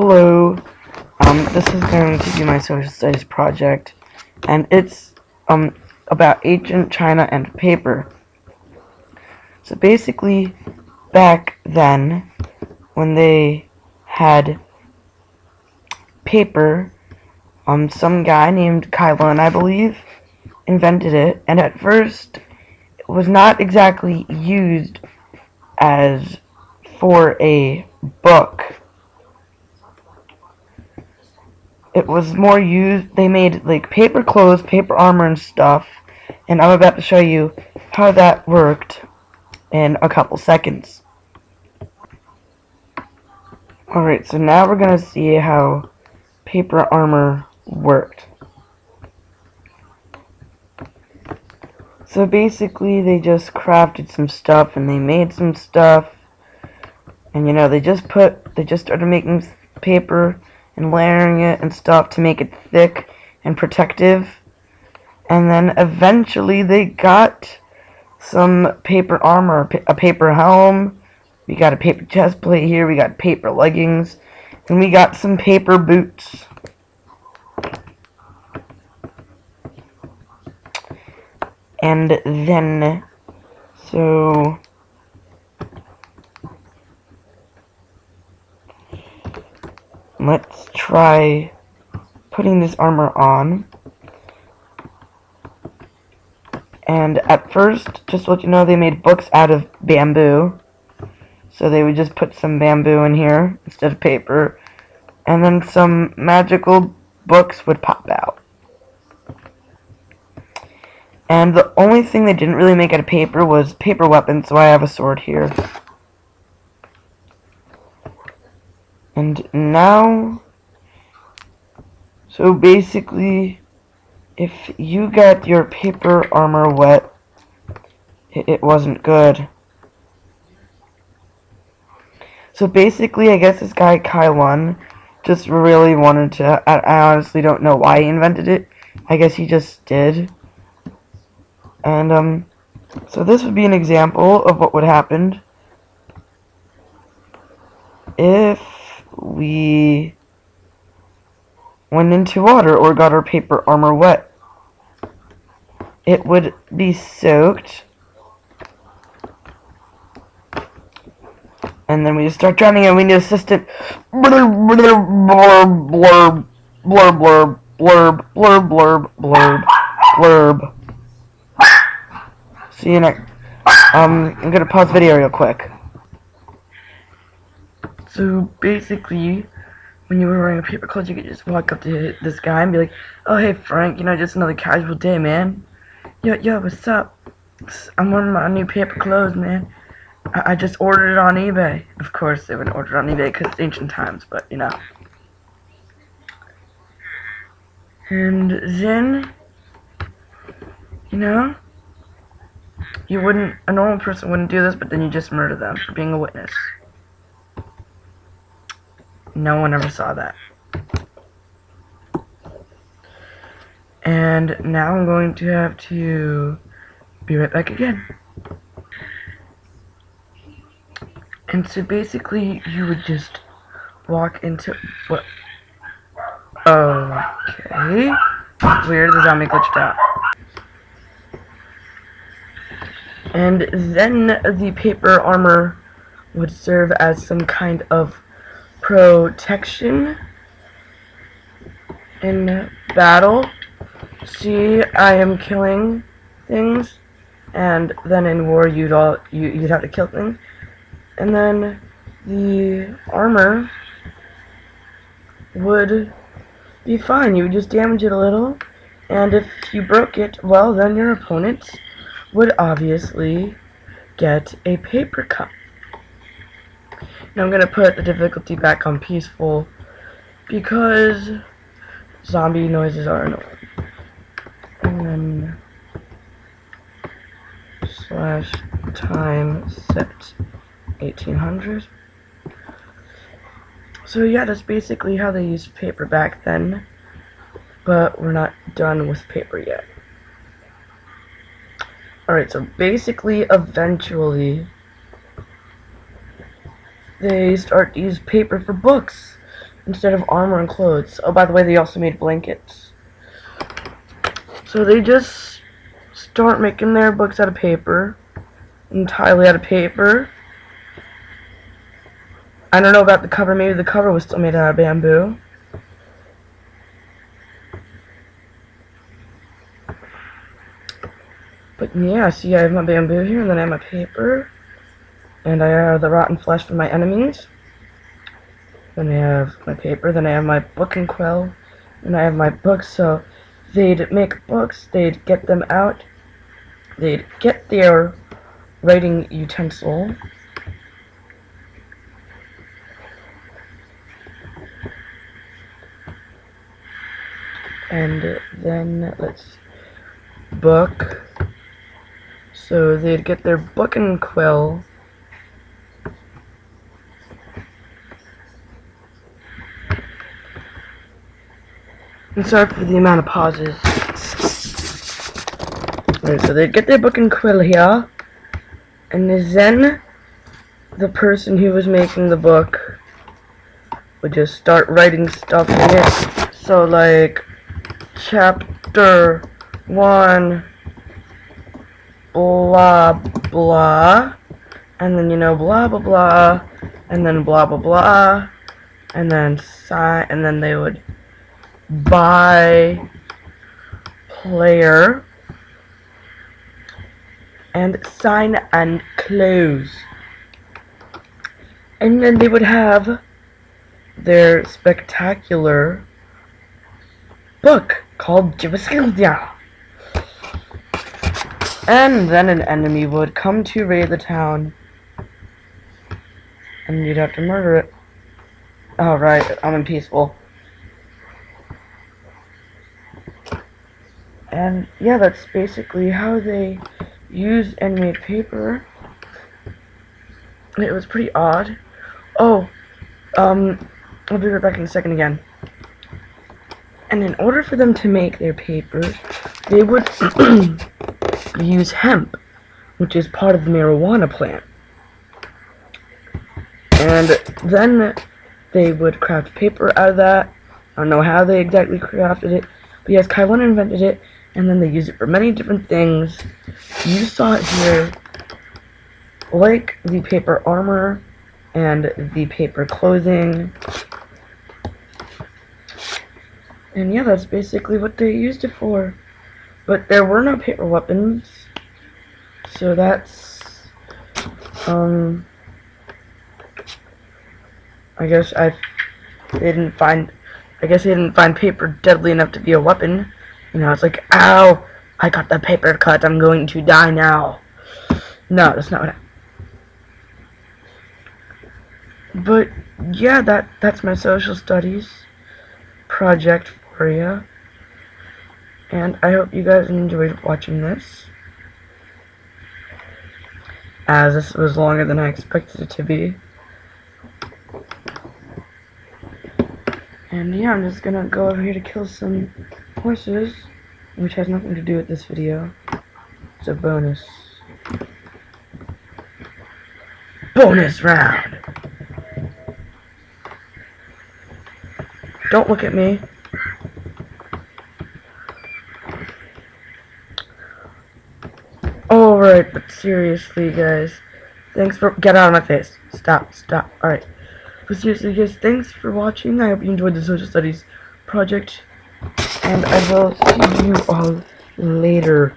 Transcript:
Hello. This is going to be my social studies project, and it's about ancient China and paper. So basically, back then, when they had paper, some guy named Kylon, I believe, invented it, and at first it was not exactly used as for a book. It was more used, they made like paper clothes, paper armor and stuff, and I'm about to show you how that worked in a couple seconds. Alright, so now we're gonna see how paper armor worked. So basically they just crafted some stuff and they made some stuff, and you know, they just started making paper and layering it and stuff to make it thick and protective. And then eventually they got some paper armor, a paper helm, we got a paper chest plate here, we got paper leggings, and we got some paper boots. And then, so let's try putting this armor on. And at first, just to let you know, they made books out of bamboo. So they would just put some bamboo in here instead of paper. And then some magical books would pop out. And the only thing they didn't really make out of paper was paper weapons, so I have a sword here. And now, so basically, if you got your paper armor wet, it wasn't good. So basically, I guess this guy Kylon just really wanted to, I honestly don't know why he invented it. I guess he just did. And so this would be an example of what would happen if we went into water or got our paper armor wet. It would be soaked, and then we just start drowning, and we need assistant. Blurb, blurb, blurb, blurb, blurb, blurb, blurb, blurb, blurb. See you next. I'm gonna pause video real quick. So basically, when you were wearing a paper clothes, you could just walk up to this guy and be like, "Oh hey Frank, you know, just another casual day, man. Yo, what's up? I'm wearing my new paper clothes, man. I just ordered it on eBay." Of course, they would order it on eBay because it's ancient times, but you know. And then, you know, a normal person wouldn't do this, but then you just murder them for being a witness. No one ever saw that. And now I'm going to have to be right back again. And so basically, you would just walk into what? Okay. Weird, the zombie glitched out. And then the paper armor would serve as some kind of protection in battle. See, I am killing things, and then in war you'd have to kill things. And then the armor would be fine. You would just damage it a little, and if you broke it, well, then your opponent would obviously get a paper cup. Now I'm going to put the difficulty back on peaceful because zombie noises are annoying. And then /time set 1800. So yeah, that's basically how they used paper back then, but we're not done with paper yet. Alright, so basically, eventually, they start to use paper for books. instead of armor and clothes. Oh, by the way, they also made blankets. So they just start making their books out of paper, entirely out of paper. I don't know about the cover. Maybe the cover was still made out of bamboo. But yeah, see, I have my bamboo here, and then I have my paper, and I have the rotten flesh from my enemies. Then I have my paper, then I have my book and quill, and I have my books. So they'd make books, they'd get them out, they'd get their writing utensil, and then book. So they'd get their book and quill, and sorry for the amount of pauses. Right, so they'd get their book and quill here, and then the person who was making the book would just start writing stuff in it. So like chapter 1 blah blah, and then blah blah blah, and then blah blah blah, and then and then they would buy player and sign and close, and then they would have their spectacular book called Jibaskia. And then an enemy would come to raid the town, and you'd have to murder it. Oh right, I'm peaceful. And yeah, that's basically how they used animated paper. It was pretty odd. Oh, I'll be right back in a second again. And in order for them to make their paper, they would use hemp, which is part of the marijuana plant. And then they would craft paper out of that. I don't know how they exactly crafted it, but yes, Kaiwan invented it, and then they used it for many different things. You saw it here, like the paper armor and the paper clothing. And yeah, that's basically what they used it for. But there were no paper weapons, so that's, I guess they didn't find paper deadly enough to be a weapon. It's like, ow, I got the paper cut, I'm going to die now. No, that's not what But yeah, that's my social studies project for you. And I hope you guys enjoyed watching this, as this was longer than I expected it to be. And yeah, I'm just gonna go over here to kill some horses, which has nothing to do with this video. It's a bonus. Bonus round! Don't look at me. Alright, but seriously, guys. Thanks for... Get out of my face. Stop. Alright. But seriously, guys, thanks for watching. I hope you enjoyed the social studies project. And I will see you all later.